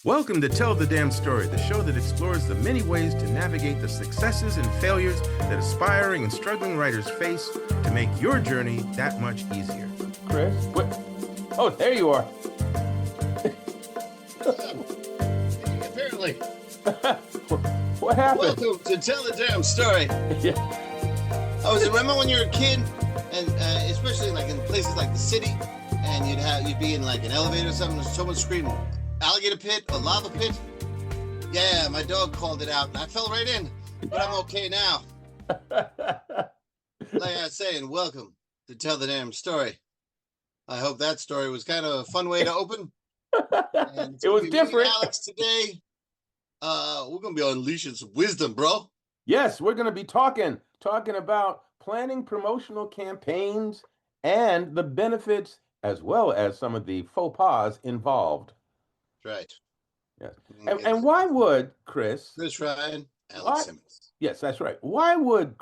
Welcome to Tell the Damn Story, the show that explores the many ways to navigate the successes and failures that aspiring and struggling writers face to make your journey that much easier. Chris, what? Oh, there you are. Apparently. What happened? Welcome to Tell the Damn Story. Yeah. Remember when you were a kid, and especially like in places like the city, and you'd be in like an elevator or something, and someone screamed, "Alligator pit" or "lava pit"? Yeah, my dog called it out, and I fell right in, but I'm okay now. Like I was saying, welcome to Tell the Damn Story. I hope that story was kind of a fun way to open. And It was different. Alex, today, we're gonna be unleashing some wisdom, bro. Yes, we're going to be talking about planning promotional campaigns and the benefits as well as some of the faux pas involved. Right. Yes. And why would Chris Ryan, Alex Simmons. Yes, that's right. Why would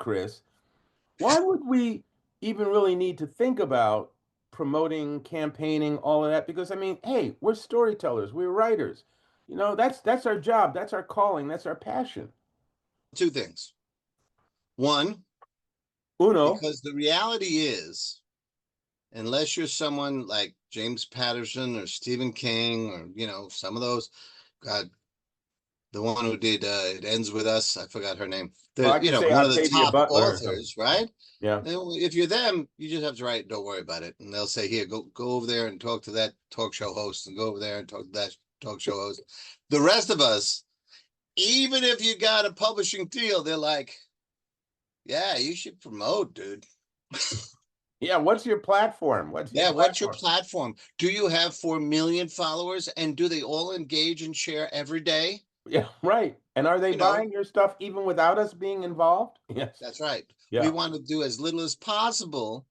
we even really need to think about promoting, campaigning, all of that? Because I mean, hey, we're storytellers, we're writers. You know, that's our job, that's our calling, that's our passion. Two things. One, because the reality is, unless you're someone like James Patterson or Stephen King or, some of those, God, the one who did It Ends With Us, I forgot her name. One of the top authors, right? Yeah. If you're them, you just have to write, don't worry about it. And they'll say, here, go over there and talk to that talk show host, and go over there and talk to that talk show host. The rest of us, even if you got a publishing deal, they're like, yeah, you should promote, dude. Yeah, what's your platform? What's your platform? Do you have 4 million followers, and do they all engage and share every day? Yeah, right. And are they buying your stuff even without us being involved? Yes. That's right. Yeah. We want to do as little as possible.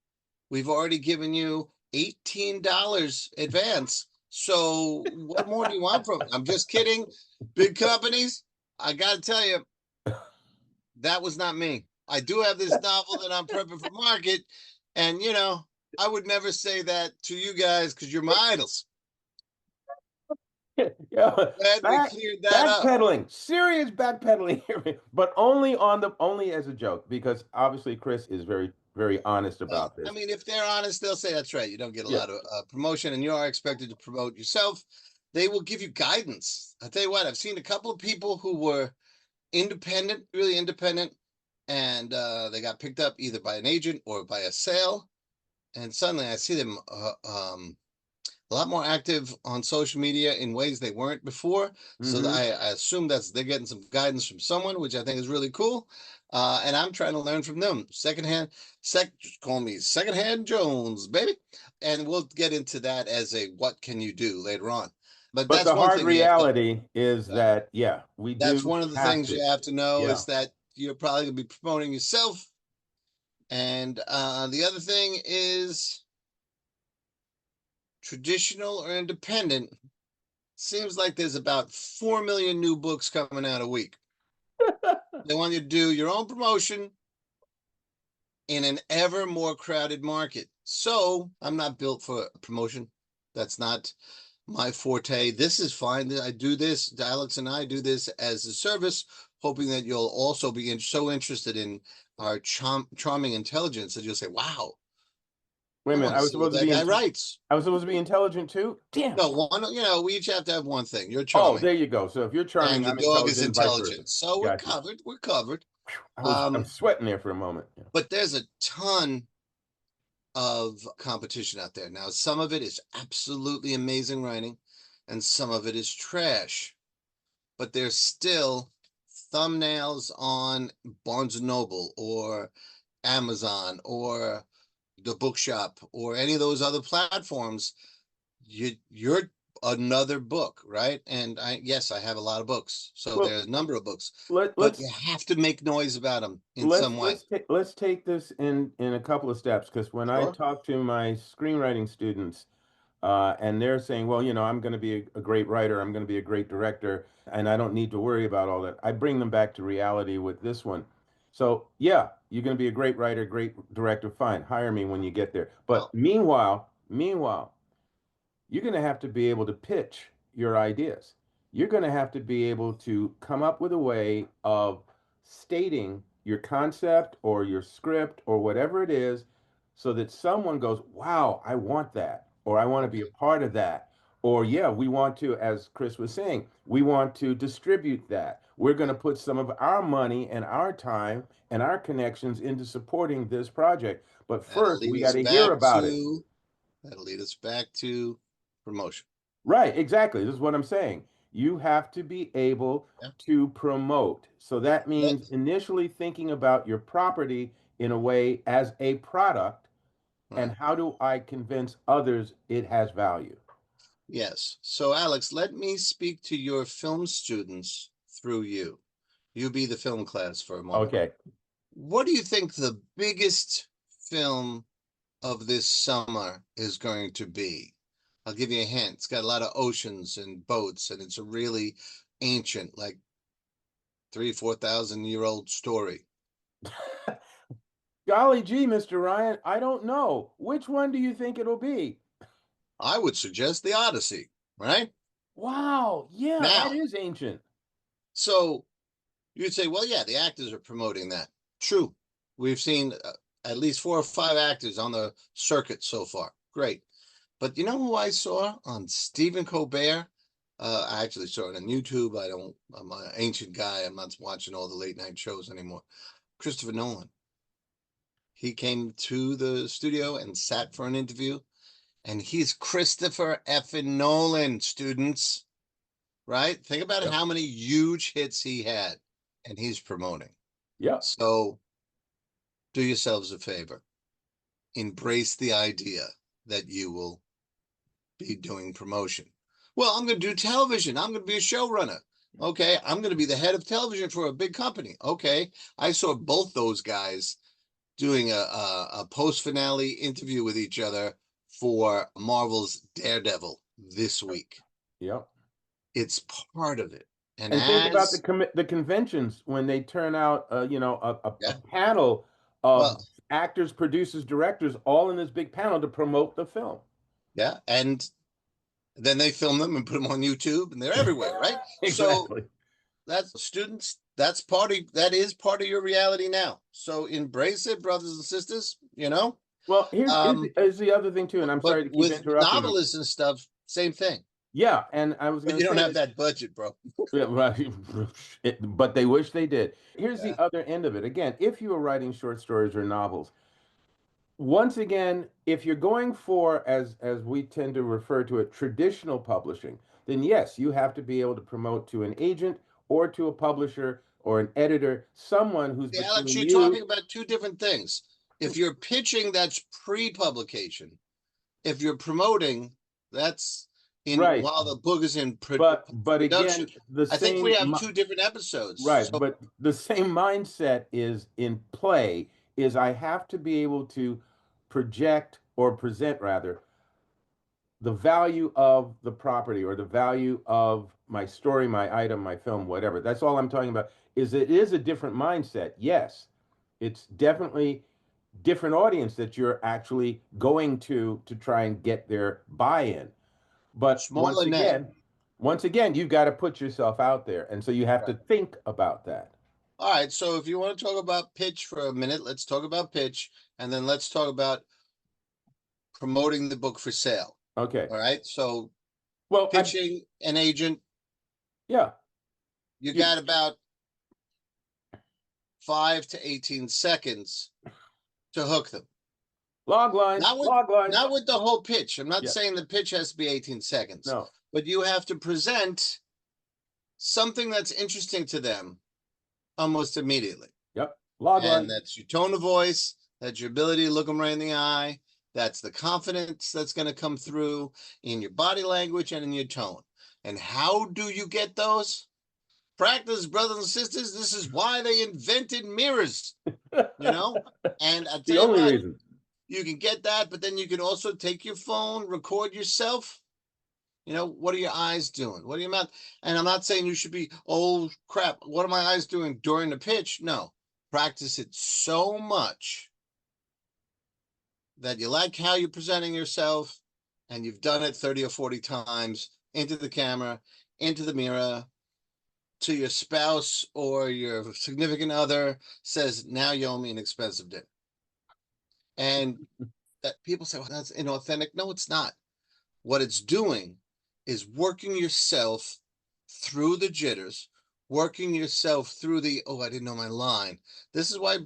We've already given you $18 advance. So what more do you want from it? I'm just kidding. Big companies, I got to tell you, that was not me. I do have this novel that I'm prepping for market. And, I would never say that to you guys because you're my idols. Yeah, glad we cleared that up. Backpedaling, serious backpedaling here, but only as a joke, because obviously Chris is very, very honest about this. I mean, if they're honest, they'll say that's right. You don't get a lot of promotion, and you are expected to promote yourself. They will give you guidance. I'll tell you what, I've seen a couple of people who were independent, really independent, and they got picked up either by an agent or by a sale. And suddenly I see them a lot more active on social media in ways they weren't before. Mm-hmm. So I assume they're getting some guidance from someone, which I think is really cool. And I'm trying to learn from them. Call me Secondhand Jones, baby. And we'll get into that as a what can you do later on. But that's the hard reality is that, we do. That's one of the things you have to know is that you're probably going to be promoting yourself. And the other thing is, traditional or independent, seems like there's about 4 million new books coming out a week. They want you to do your own promotion in an ever more crowded market. So I'm not built for promotion. That's not my forte. This is fine. I do this. Alex and I do this as a service, hoping that you'll also be so interested in our charming intelligence that you'll say, wow. Wait a minute, I was supposed to be writes. I was supposed to be intelligent too? Damn. No, we each have to have one thing. You're charming. Oh, there you go. So if you're charming, and the dog is intelligent. So we're covered. We're covered. I'm sweating there for a moment. Yeah. But there's a ton of competition out there. Now, some of it is absolutely amazing writing, and some of it is trash. But there's still thumbnails on Barnes & Noble or Amazon or the bookshop or any of those other platforms. You're another book, right? And I have a lot of books, so there's a number of books, but you have to make noise about them in some way. Let's take this in a couple of steps, because when I talk to my screenwriting students, and they're saying, well, I'm going to be a great writer, I'm going to be a great director, and I don't need to worry about all that. I bring them back to reality with this one. So you're going to be a great writer, great director, fine, hire me when you get there. But meanwhile, you're going to have to be able to pitch your ideas. you're going to have to be able to come up with a way of stating your concept or your script or whatever it is so that someone goes, wow, I want that, or I want to be a Okay. part of that. Or, yeah, we want to, as Chris was saying, we want to distribute that. We're going to put some of our money and our time and our connections into supporting this project. But That'll first, lead we got us to hear back about it. to that'll lead us back to promotion. Right, exactly. This is what I'm saying. You have to be able Yeah. to promote. So that means That's initially thinking about your property in a way as a product and right. how do I convince others it has value? Yes. So, Alex, let me speak to your film students through you. You be the film class for a moment. Okay. What do you think the biggest film of this summer is going to be? I'll give you a hint. It's got a lot of oceans and boats, and it's a really ancient, like 3,000 to 4,000 year old story. Golly gee, Mr. Ryan, I don't know. Which one do you think it'll be? I would suggest the Odyssey, right? Wow, yeah, that Now, is ancient. so you'd say, well, yeah, the actors are promoting that. True. We've seen at least 4 or 5 actors on the circuit so far. Great. But you know who I saw on Stephen Colbert? I actually saw it on YouTube. I'm an ancient guy. I'm not watching all the late night shows anymore. Christopher Nolan. He came to the studio and sat for an interview, and he's Christopher effing Nolan, students, right? Think about Yep. how many huge hits he had, and he's promoting. Yep. So do yourselves a favor. Embrace the idea that you will be doing promotion. Well, I'm going to do television. I'm going to be a showrunner. Okay. I'm going to be the head of television for a big company. Okay. I saw both those guys doing a post finale interview with each other for Marvel's Daredevil this week. Yep. It's part of it. And And think about as, the conventions when they turn out, a yeah, panel of well, actors, producers, directors, all in this big panel to promote the film. yeah. And then they film them and put them on YouTube and they're everywhere, right? So Exactly. that's students, that is part of your reality now. So embrace it, brothers and sisters, you know? Well, here's the other thing too, and I'm But sorry to keep with interrupting you. novelists and stuff, same thing. Yeah, and I was But going you to don't say have that. that budget, bro. Yeah, right. But they wish they did. Here's the Yeah. other end of it. Again, if you are writing short stories or novels, once again, if you're going for, as we tend to refer to it, traditional publishing, then yes, you have to be able to promote to an agent or to a publisher or an editor, someone who's See, Alex, between you're you. talking about two different things. If you're pitching, that's pre-publication. If you're promoting, that's in Right. while the book is in But production. again, the I think we same have two different episodes. right, So but the same mindset is in play is I have to be able to project or present rather the value of the property or the value of my story, my item, my film, whatever. That's all I'm talking about. Is it is a different mindset. Yes. It's definitely different audience that you're actually going to try and get their buy-in. But smaller net. once again, you've got to put yourself out there. And so you have to Right. think about that. All right. So if you want to talk about pitch for a minute, let's talk about pitch, and then let's talk about promoting the book for sale. Okay. All right. So Well, pitching an agent, yeah. you You, got about 5 to 18 seconds to hook them. log line, Not with log line. not with the whole pitch. I'm not Yeah. saying the pitch has to be 18 seconds, No. but you have to present something that's interesting to them almost immediately. Yep. Log And line. that's your tone of voice, that's your ability to look them right in the eye, that's the confidence that's going to come through in your body language and in your tone. And how do you get those? Practice, brothers and sisters. This is why they invented mirrors, you know? And I The tell you only what, reason. you can get that, but then you can also take your phone, record yourself. You know, what are your eyes doing? What are your mouth? And I'm not saying you should be, oh crap, what are my eyes doing during the pitch? No, practice it so much that you like how you're presenting yourself and you've done it 30 or 40 times into the camera into the mirror to your spouse or your significant other, says, now you owe me an expensive dinner. And that people say, well, that's inauthentic. No, it's not. What it's doing is working yourself through the jitters, working yourself through the, oh, I didn't know my line. This is why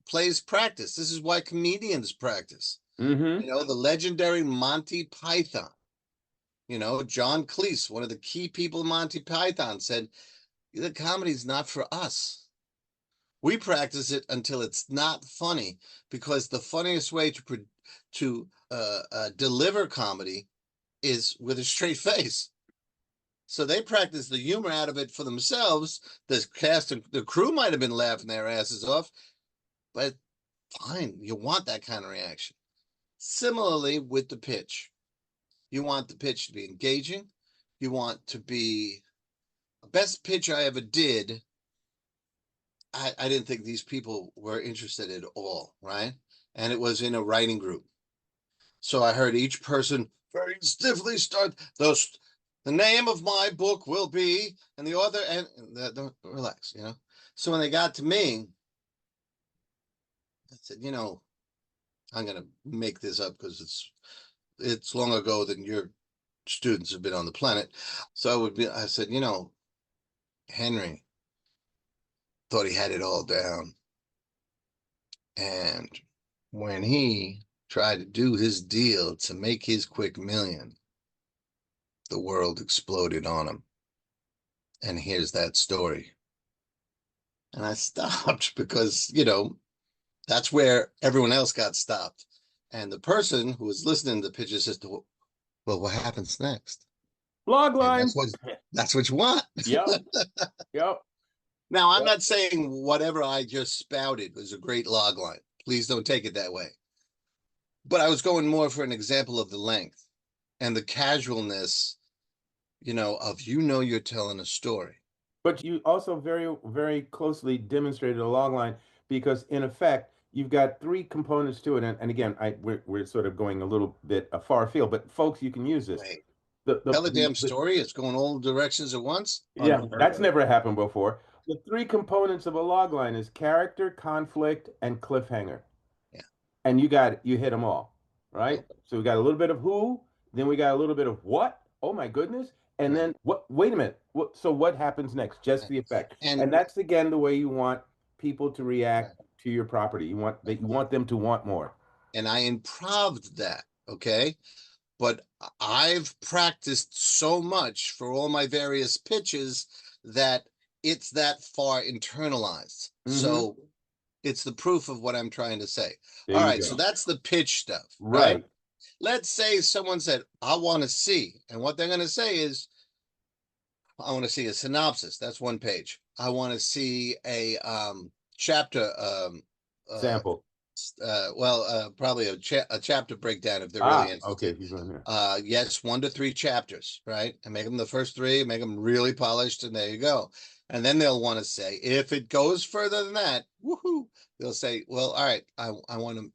plays practice. This is why comedians practice. Mm-hmm. The legendary Monty Python, John Cleese, one of the key people in Monty Python, said, the comedy's not for us. We practice it until it's not funny, because the funniest way to deliver comedy is with a straight face. So they practice the humor out of it for themselves. The cast and the crew might have been laughing their asses off, but fine, you want that kind of reaction. Similarly with the pitch. You want the pitch to be engaging. You want to be the best pitch I ever did. I didn't think these people were interested at all, right? And it was in a writing group. So I heard each person very stiffly start, the name of my book will be, and the author, and relax, So when they got to me, I said, I'm going to make this up because it's long ago that your students have been on the planet. So I said, Henry thought he had it all down. And when he tried to do his deal to make his quick million, the world exploded on him. And here's that story. And I stopped because, that's where everyone else got stopped. And the person who was listening to the pitch says, well, what happens next? Log line. That's what you want. Yep. Yep. Now, I'm not saying whatever I just spouted was a great log line. Please don't take it that way. But I was going more for an example of the length and the casualness, of you're telling a story. But you also very, very closely demonstrated a log line, because in effect, you've got three components to it. And again, we're sort of going a little bit far afield, but folks, you can use this. Right. Tell the damn story. It's going all directions at once. Yeah, that's never happened before. The three components of a log line is character, conflict, and cliffhanger. Yeah. And you hit them all, right? Yeah. So we got a little bit of who, then we got a little bit of what? Oh my goodness. And then what? Wait a minute. So what happens next? Just the effect. And that's again the way you want people to react to your property. You want them to want more. And I improved that, okay? But I've practiced so much for all my various pitches that it's that far internalized. Mm-hmm. So it's the proof of what I'm trying to say. All right, so that's the pitch stuff, right? Let's say someone said, I want to see. And what they're going to say is, I want to see a synopsis. That's one page. I want to see a chapter sample. Probably a chapter breakdown if they're really interested. Okay, he's on here. Yes, 1 to 3 chapters, right? And make them the first 3, make them really polished, and there you go. And then they'll want to say, if it goes further than that, woohoo! They'll say, well, all right, I want to,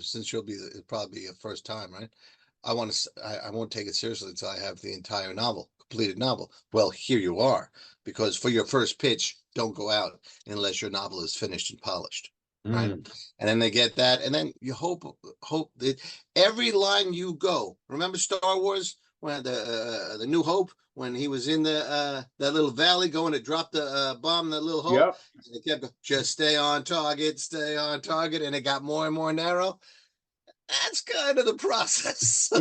since it'll probably be a first time, right? I won't take it seriously until I have the entire novel, completed novel. Well, here you are, because for your first pitch, don't go out unless your novel is finished and polished. Right. And then they get that. And then you hope that every line you go, remember Star Wars, when the New Hope, when he was in that little valley going to drop the bomb, that little hole. Yep. And they kept going, just stay on target. And it got more and more narrow. That's kind of the process.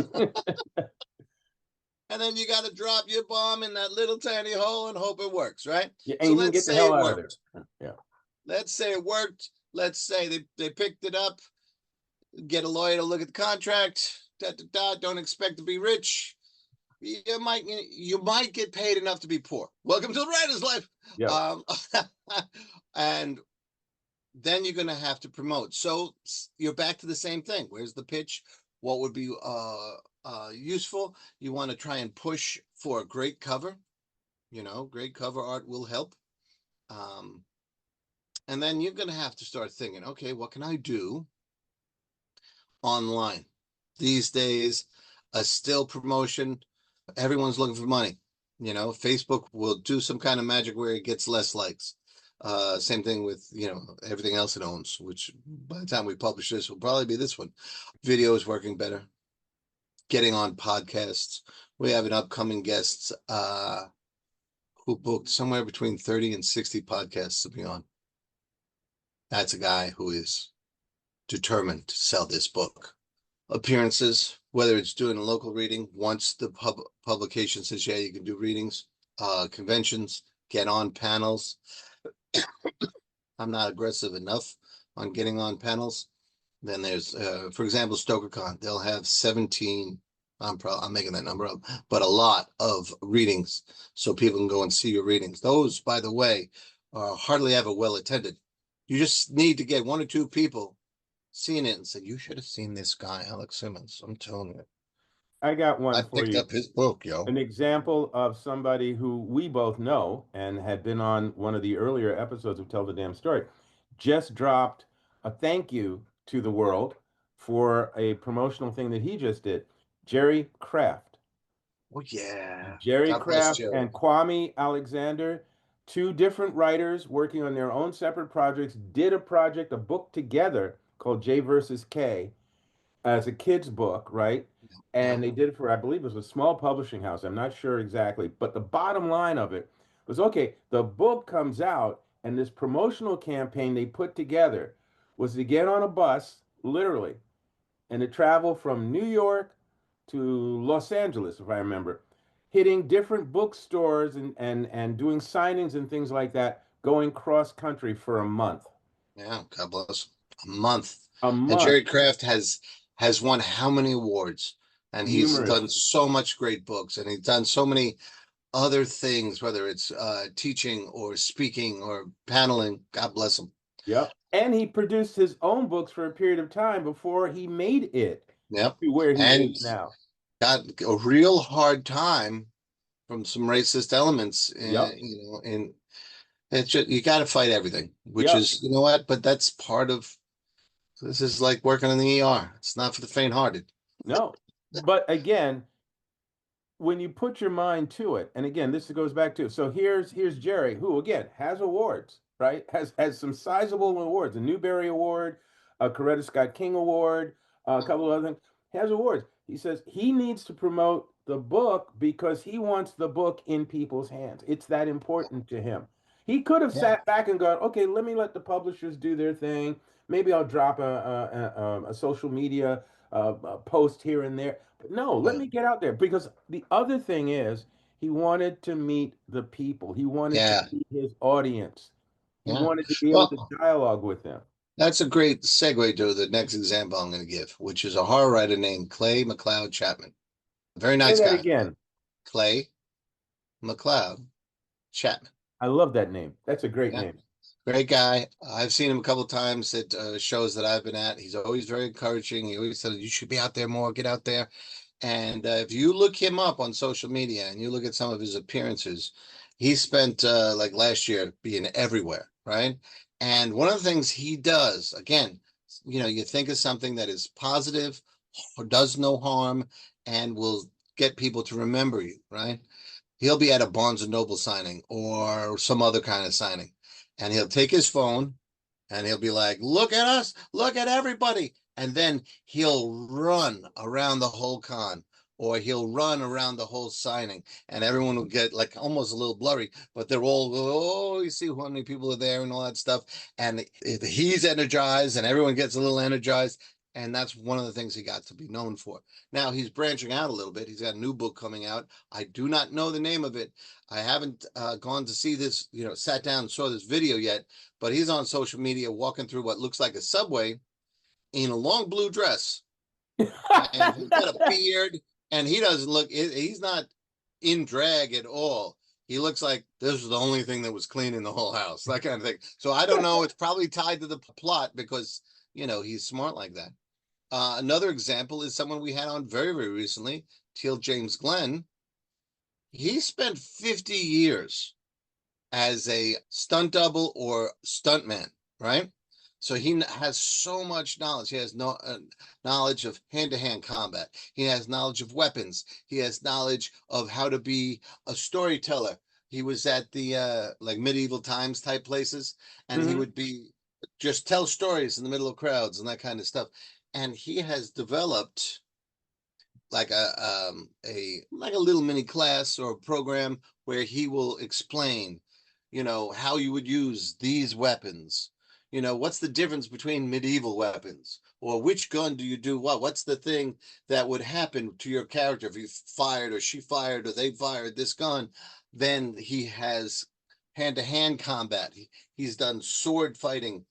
And then you got to drop your bomb in that little tiny hole and hope it works, right? Yeah, and so let's get the hell out of there. Yeah. Let's say it worked. Let's say they picked it up, get a lawyer to look at the contract, don't expect to be rich. You might get paid enough to be poor. Welcome to the writer's life. Yeah. And then you're going to have to promote. So you're back to the same thing. Where's the pitch? What would be useful? You want to try and push for a great cover. Great cover art will help. And then you're going to have to start thinking, okay, what can I do online? These days, a still promotion, everyone's looking for money. You know, Facebook will do some kind of magic where it gets less likes. Same thing with, you know, everything else it owns, which by the time we publish this will probably be this one. Video is working better. Getting on podcasts. We have an upcoming guest who booked somewhere between 30 and 60 podcasts to be on. That's a guy who is determined to sell this book. Appearances, whether it's doing a local reading, once the publication says, yeah, you can do readings, conventions, get on panels. I'm not aggressive enough on getting on panels. Then there's, for example, StokerCon. They'll have 17, I'm making that number up, but a lot of readings so people can go and see your readings. Those, by the way, are hardly ever well attended. You just need to get one or two people seeing it and say, you should have seen this guy, Alex Simmons. I'm telling you. I got one I for picked you. up his book, yo. An example of somebody who we both know and had been on one of the earlier episodes of Tell the Damn Story, just dropped a thank you to the world for a promotional thing that he just did. Jerry Kraft. Oh, yeah. Jerry God bless Kraft Jerry. and Kwame Alexander, two different writers working on their own separate projects, did a project, a book together called J versus K as a kid's book, right? Yeah. And they did it for, I believe it was a small publishing house. I'm not sure exactly. But the bottom line of it was, okay, the book comes out, and this promotional campaign they put together was to get on a bus, literally, and to travel from New York to Los Angeles, if I remember, hitting different bookstores and doing signings and things like that, going cross country for a month. Yeah, God bless. A month. A And month. Jerry Kraft has won how many awards? And he's done Numerous. so much great books, and he's done so many other things, whether it's teaching or speaking or paneling. God bless him. Yep. And he produced his own books for a period of time before he made it Yep. to where he And is now. got a real hard time from some racist elements, Yep. you know, and it's just, you got to fight everything, which Yep. is, you know what, but that's part of, this is like working in the ER. It's not for the faint-hearted. No. But again, when you put your mind to it, and again, this goes back to, so here's Jerry, who again has awards, right? Has some sizable awards, a Newbery Award, a Coretta Scott King Award, a couple of other things. He has awards. He says he needs to promote the book because he wants the book in people's hands. It's that important to him. He could have Yeah. sat back and gone, okay, let me let the publishers do their thing. Maybe I'll drop a social media a post here and there. But no, let me get out there because the other thing is he wanted to meet the people. He wanted to Yeah. meet his audience. He Yeah. wanted to be able to Well, dialogue with them. that's a great segue to the next example I'm going to give, which is a horror writer named Clay McLeod Chapman. Very Say nice that guy. again. Clay McLeod Chapman. I love that name. That's a great Yeah. name. Great guy. I've seen him a couple of times at shows that I've been at. He's always very encouraging. He always said, you should be out there more, get out there. And if you look him up on social media and you look at some of his appearances, he spent like last year being everywhere, right? And one of the things he does, again, you know, you think of something that is positive or does no harm and will get people to remember you, right? He'll be at a Barnes and Noble signing or some other kind of signing, and he'll take his phone and he'll be like, look at us, look at everybody. And then he'll run around the whole con, or he'll run around the whole signing, and everyone will get like almost a little blurry, but they're all, oh, you see how many people are there and all that stuff. And he's energized and everyone gets a little energized. And that's one of the things he got to be known for. Now he's branching out a little bit. He's got a new book coming out. I do not know the name of it. I haven't gone to see this, you know, sat down and saw this video yet, but he's on social media walking through what looks like a subway in a long blue dress. And he's got a beard, and he doesn't look, he's not in drag at all. He looks like this was the only thing that was clean in the whole house, that kind of thing. So I don't know. It's probably tied to the plot because, you know, he's smart like that. Another example is someone we had on very, very recently, Teal James Glenn. He spent 50 years as a stunt double or stuntman, right? So he has so much knowledge. He has no knowledge of hand-to-hand combat. He has knowledge of weapons. He has knowledge of how to be a storyteller. He was at the like medieval times type places, and he Hmm. would be just tell stories in the middle of crowds and that kind of stuff. And he has developed like a like a little mini class or program where he will explain, how you would use these weapons. What's the difference between medieval weapons, or which gun do you do what's the thing that would happen to your character if you fired or she fired or they fired this gun. Then he has hand-to-hand combat. He's done sword fighting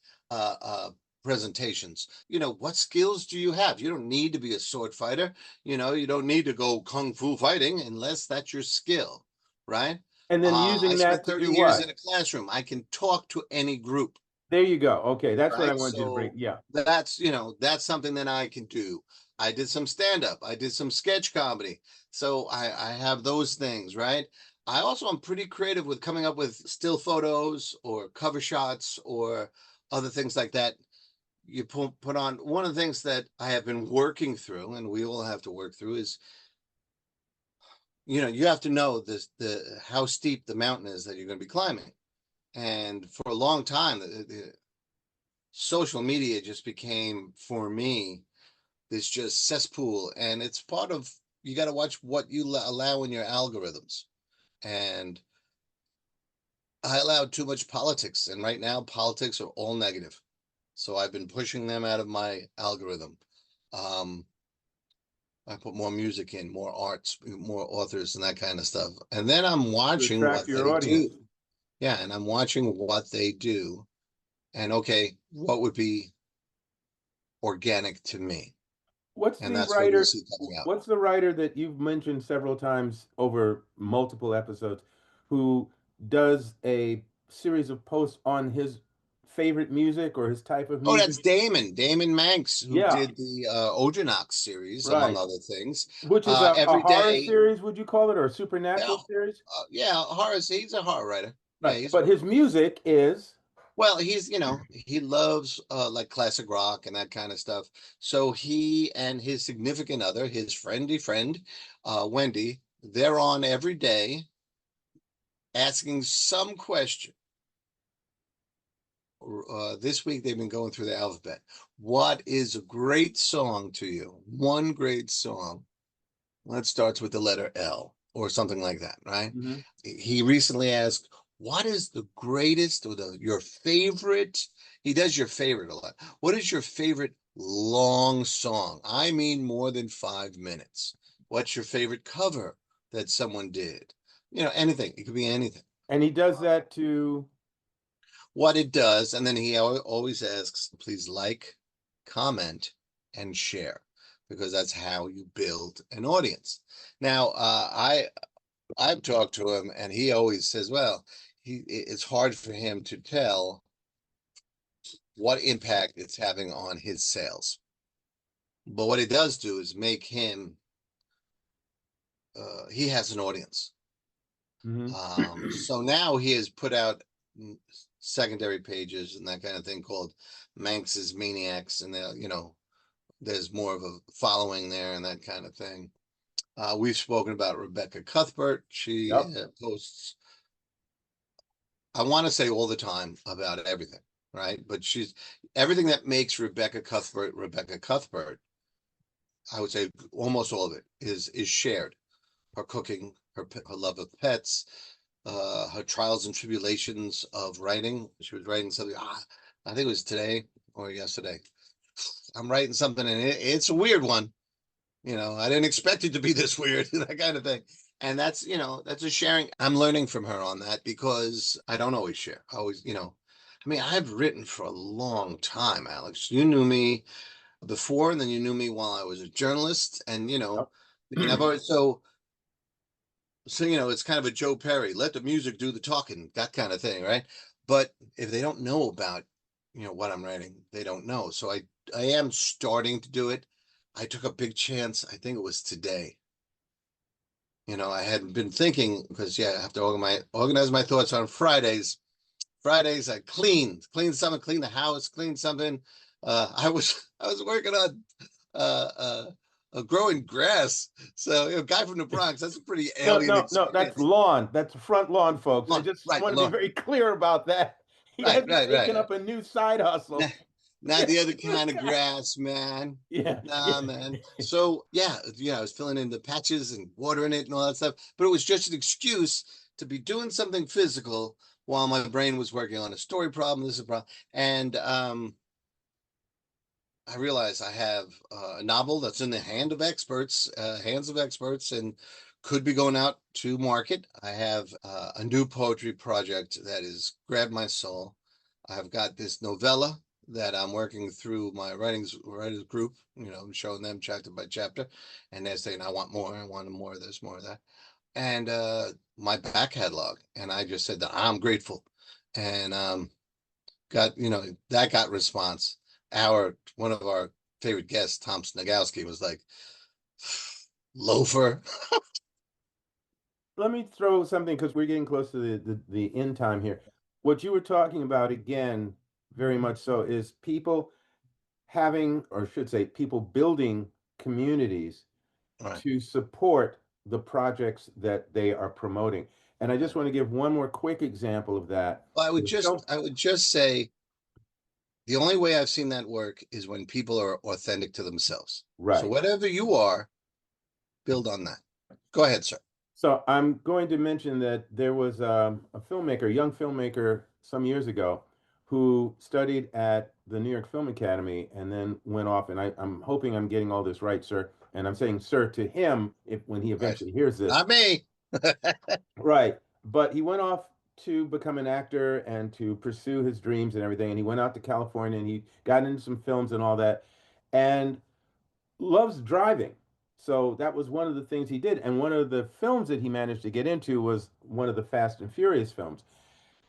presentations. What skills do you have? You don't need to be a sword fighter. You don't need to go kung fu fighting unless that's your skill, right? And then I using spent that to 30 do years in what? a classroom. I can talk to any group, There you go. Okay, that's what I right? wanted you to bring. So Yeah. that's something that I can do. I did some stand-up. I did some sketch comedy. So I have those things, right? I also am pretty creative with coming up with still photos or cover shots or other things like that. You put on. One of the things that I have been working through, and we all have to work through, is you have to know the how steep the mountain is that you're going to be climbing. And for a long time, the social media just became, for me, this just cesspool, and it's part of, you got to watch what you allow in your algorithms. And I allowed too much politics, and right now politics are all negative. So I've been pushing them out of my algorithm. Um, I put more music in, more arts, more authors, and that kind of stuff. And then I'm To watching attract what your they audience. do. Yeah, and I'm watching what they do. And okay, what would be organic to me? What's And the that's what you'll writer? see coming out. What's the writer that you've mentioned several times over multiple episodes, who does a series of posts on his favorite music or his type of Oh, that's music? Damon Manx, who Yeah, did the Ojanox series, among right. other things. Which is a Every horror day, series, would you call it, or a yeah, supernatural series? yeah, horror. He's a horror writer. Yeah, Right. he's But his music is. well, he loves like classic rock and that kind of stuff. So he and his significant other, his friend, Wendy, they're on every day asking some question. This week they've been going through the alphabet. What is a great song to you? One great song. That starts with the letter L or something like that, right? Mhm. He recently asked, what is the greatest or your favorite? He does your favorite a lot. What is your favorite long song? I mean, more than 5 minutes. What's your favorite cover that someone did? Anything. It could be anything. And he does that to. What it does, and then he always asks, please like, comment, and share, because that's how you build an audience. Now, I've talked to him, and he always says, well, it's hard for him to tell what impact it's having on his sales. But what it does do is make him, he has an audience. Mhm. So now he has put out secondary pages and that kind of thing called Manx's Maniacs, and there's more of a following there and that kind of thing. We've spoken about Rebecca Cuthbert. She Yep. posts, I want to say all the time about everything, right? But she's everything that makes Rebecca Cuthbert. I would say almost all of it is shared. Her cooking, her love of pets, her trials and tribulations of writing. She was writing something. I think it was today or yesterday. I'm writing something, and it's a weird one. I didn't expect it to be this weird, that kind of thing. And that's a sharing. I'm learning from her on that because I don't always share. I always, I mean, I've written for a long time, Alex. You knew me before, and then you knew me while I was a journalist. And, Yep. and I've always, so, it's kind of a Joe Perry, let the music do the talking, that kind of thing, right? But if they don't know about, what I'm writing, they don't know. So I am starting to do it. I took a big chance. I think it was today. I had been thinking, because I have to organize my thoughts on Fridays. Fridays I clean something, clean the house, clean something. I was working on growing grass. So guy from the Bronx, that's a pretty No, alien no, no, that's experience. lawn. That's front lawn, folks. I Lawn, just right, want to be lawn, very clear about that. He right, hasn't right, right, taken right. up a new side hustle. Not Yeah, the other this kind of guy. grass, man. Yeah, Nah, yeah. man. So yeah, I was filling in the patches and watering it and all that stuff, but it was just an excuse to be doing something physical while my brain was working on a story problem. This is a problem, and I realize I have a novel that's in the hands of experts, and could be going out to market. I have a new poetry project that has grabbed my soul. I've got this novella that I'm working through my writers group, showing them chapter by chapter, and they're saying, I want more, I want more of this, more of that. And my back catalog. And I just said that I'm grateful. And that got response. One of our favorite guests, Tom Snagowski, was like, loafer. Let me throw something because we're getting close to the end time here. What you were talking about again, very much so, is people having, or should say, people building communities Right. to support the projects that they are promoting. And I just want to give one more quick example of that. Well, The film- I would just say the only way I've seen that work is when people are authentic to themselves. So Right. whatever you are, build on that. Go ahead, sir. So I'm going to mention that there was a filmmaker, a young filmmaker, some years ago, who studied at the New York Film Academy and then went off. And I'm hoping I'm getting all this right, sir. And I'm saying sir to him if when he Right. eventually hears this. Not me. Right. But he went off to become an actor and to pursue his dreams and everything. And he went out to California and he got into some films and all that. And loves driving. So that was one of the things he did. And one of the films that he managed to get into was one of the Fast and Furious films.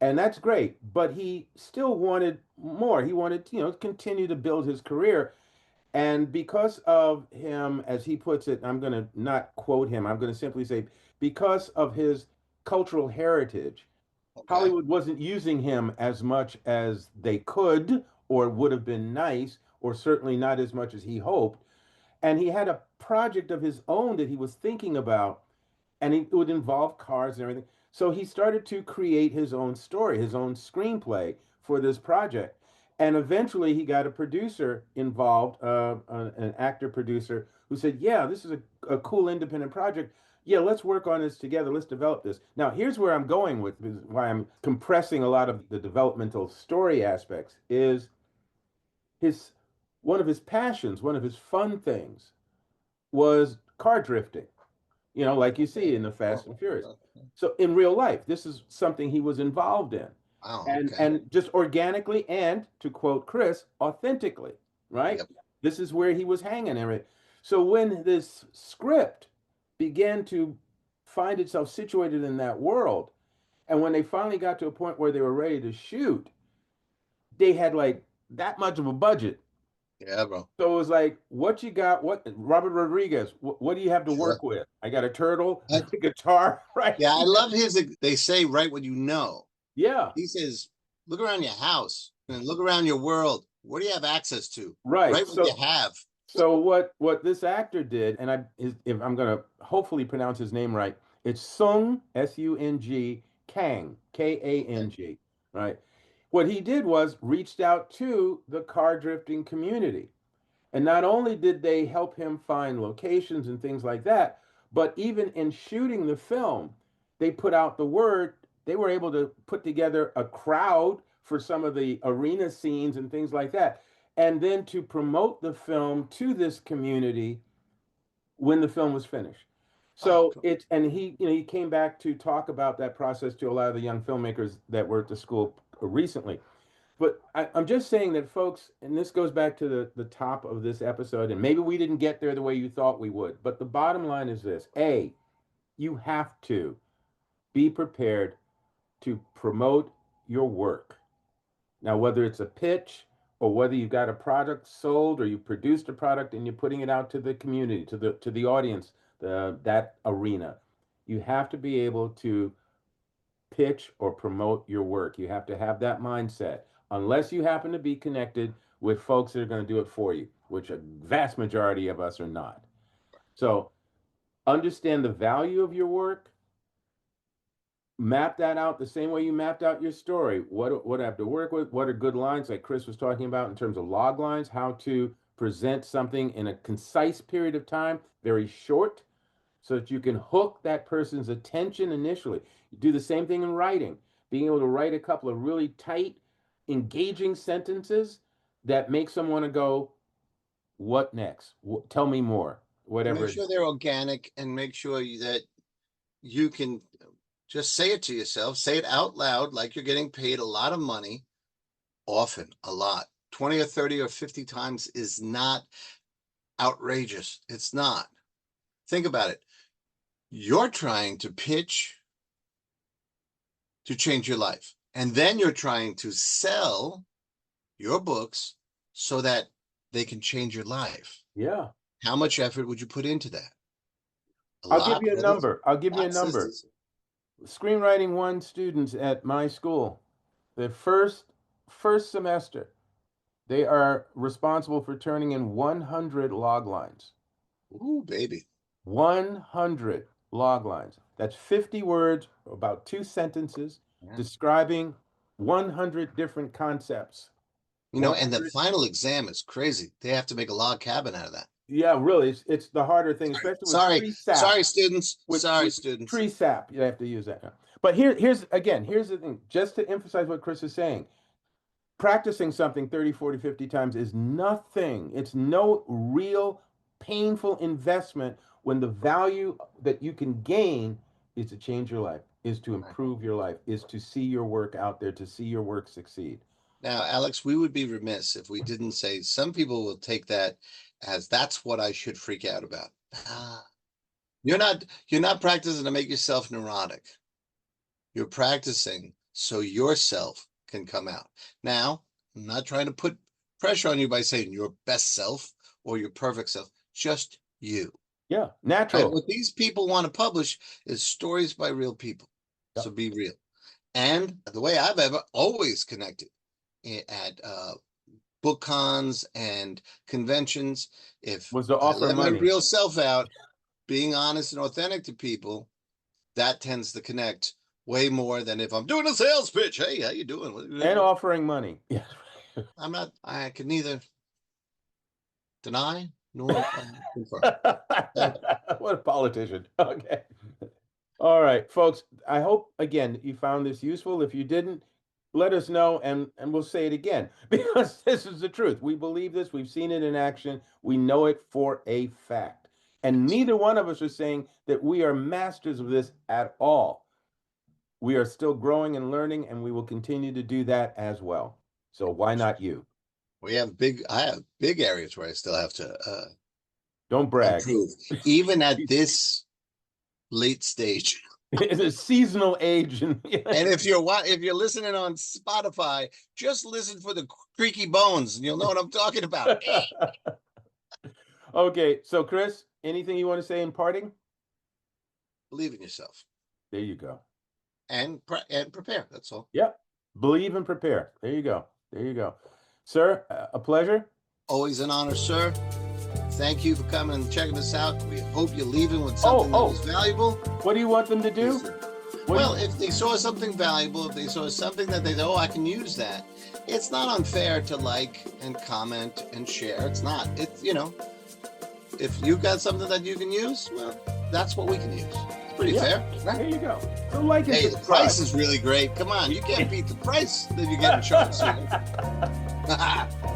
And that's great, but he still wanted more. He wanted, continue to build his career. And because of him, as he puts it, I'm going to not quote him, I'm going to simply say, because of his cultural heritage, Okay. Hollywood wasn't using him as much as they could or would have been nice, or certainly not as much as he hoped. And he had a project of his own that he was thinking about, and it would involve cars and everything. So he started to create his own story, his own screenplay for this project. And eventually he got a producer involved, an actor producer, who said, yeah, this is a cool independent project. Yeah, let's work on this together. Let's develop this. Now, here's where I'm going with why I'm compressing a lot of the developmental story aspects is his one of his passions, one of his fun things was car drifting, like you see Okay. in the Fast and Oh, Furious. okay. So in real life, this is something he was involved in. Wow. And Okay. and just organically and to quote Chris, authentically, right? Yep. This is where he was hanging everything. So when this script began to find itself situated in that world, and when they finally got to a point where they were ready to shoot, they had like that much of a budget. Yeah, bro. So it was like, what you got? What Robert Rodriguez? What do you have to Sure. work with? I got a turtle, I, a guitar, right? yeah, I love they say, right what you know. Yeah, He says, look around your house and look around your world. What do you have access to? right. Right what you So have. so what this actor did, and if I'm gonna hopefully pronounce his name right, it's Sung Sung Kang Okay. Kang, right? What he did was reached out to the car drifting community. And not only did they help him find locations and things like that, but even in shooting the film, they put out the word. They were able to put together a crowd for some of the arena scenes and things like that. And then to promote the film to this community when the film was finished. Oh, So cool. it's, and he came back to talk about that process to a lot of the young filmmakers that were at the school recently. But I'm just saying that, folks, and this goes back to the top of this episode, and maybe we didn't get there the way you thought we would. But the bottom line is this: A, you have to be prepared to promote your work. Now, whether it's a pitch or whether you've got a product sold or you produced a product and you're putting it out to the community, to the audience, that arena, you have to be able to pitch or promote your work. You have to have that mindset, unless you happen to be connected with folks that are going to do it for you, which a vast majority of us are not. So understand the value of your work. Map that out the same way you mapped out your story. What I have to work with, what are good lines, like Chris was talking about in terms of log lines, how to present something in a concise period of time, very short, so that you can hook that person's attention initially. You do the same thing in writing, being able to write a couple of really tight, engaging sentences that make someone to go, what next? Tell me more, whatever. Make sure they're organic, and make sure that you can just say it to yourself, say it out loud, like you're getting paid a lot of money, often a lot. 20 or 30 or 50 times is not outrageous. It's not. Think about it. You're trying to pitch to change your life, and then you're trying to sell your books so that they can change your life. Yeah. How much effort would you put into that? I'll give you a number. Screenwriting 1 students at my school, the first semester, they are responsible for turning in 100 log lines. Ooh, baby. 100 log lines. That's 50 words, about 2 sentences, describing 100 different concepts. And the final exam is crazy. They have to make a log cabin out of that. Yeah, really, it's the harder thing, especially with tree sap. Sorry, students. With Students. Tree sap, you have to use that. But here's the thing, just to emphasize what Chris is saying. Practicing something 30, 40, 50 times is nothing. It's no real painful investment when the value that you can gain is to change your life, is to improve your life, is to see your work out there, to see your work succeed. Now, Alex, we would be remiss if we didn't say some people will take that as that's what I should freak out about. You're not practicing to make yourself neurotic. You're practicing so yourself can come out. Now, I'm not trying to put pressure on you by saying your best self or your perfect self, just you. Yeah, natural. Right? What these people want to publish is stories by real people. Yep. So be real. And the way I've ever always connected at book cons and conventions, if was to offer I let money. my real self out, being honest and authentic to people, that tends to connect way more than if I'm doing a sales pitch. Hey, how you doing? And offering money. Yeah. I can neither deny nor confirm. What a politician. Okay. All right, folks. I hope, again, you found this useful. If you didn't, let us know, and we'll say it again, because this is the truth. We believe this. We've seen it in action. We know it for a fact. And neither one of us are saying that we are masters of this at all. We are still growing and learning, and we will continue to do that as well. So why not you? I have big areas where I still have to don't brag. Improve, even at this late stage. It's a seasonal age. And if you're listening on Spotify, just listen for the creaky bones and you'll know what I'm talking about. Okay, so Chris, anything you want to say in parting? Believe in yourself. There you go. And prepare, that's all. Yep. Believe and prepare. There you go. Sir, a pleasure. Always an honor, sir. Thank you for coming and checking us out. We hope you're leaving with something that was valuable. What do you want them to do? If they saw something valuable, if they saw something that they thought, I can use that. It's not unfair to like and comment and share. It's not. If you got something that you can use, well, that's what we can use. It's pretty fair. Right? There you go. So like and the price is really great. Come on, you can't beat the price that you're getting charged.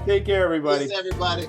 Take care, everybody. Thanks, everybody.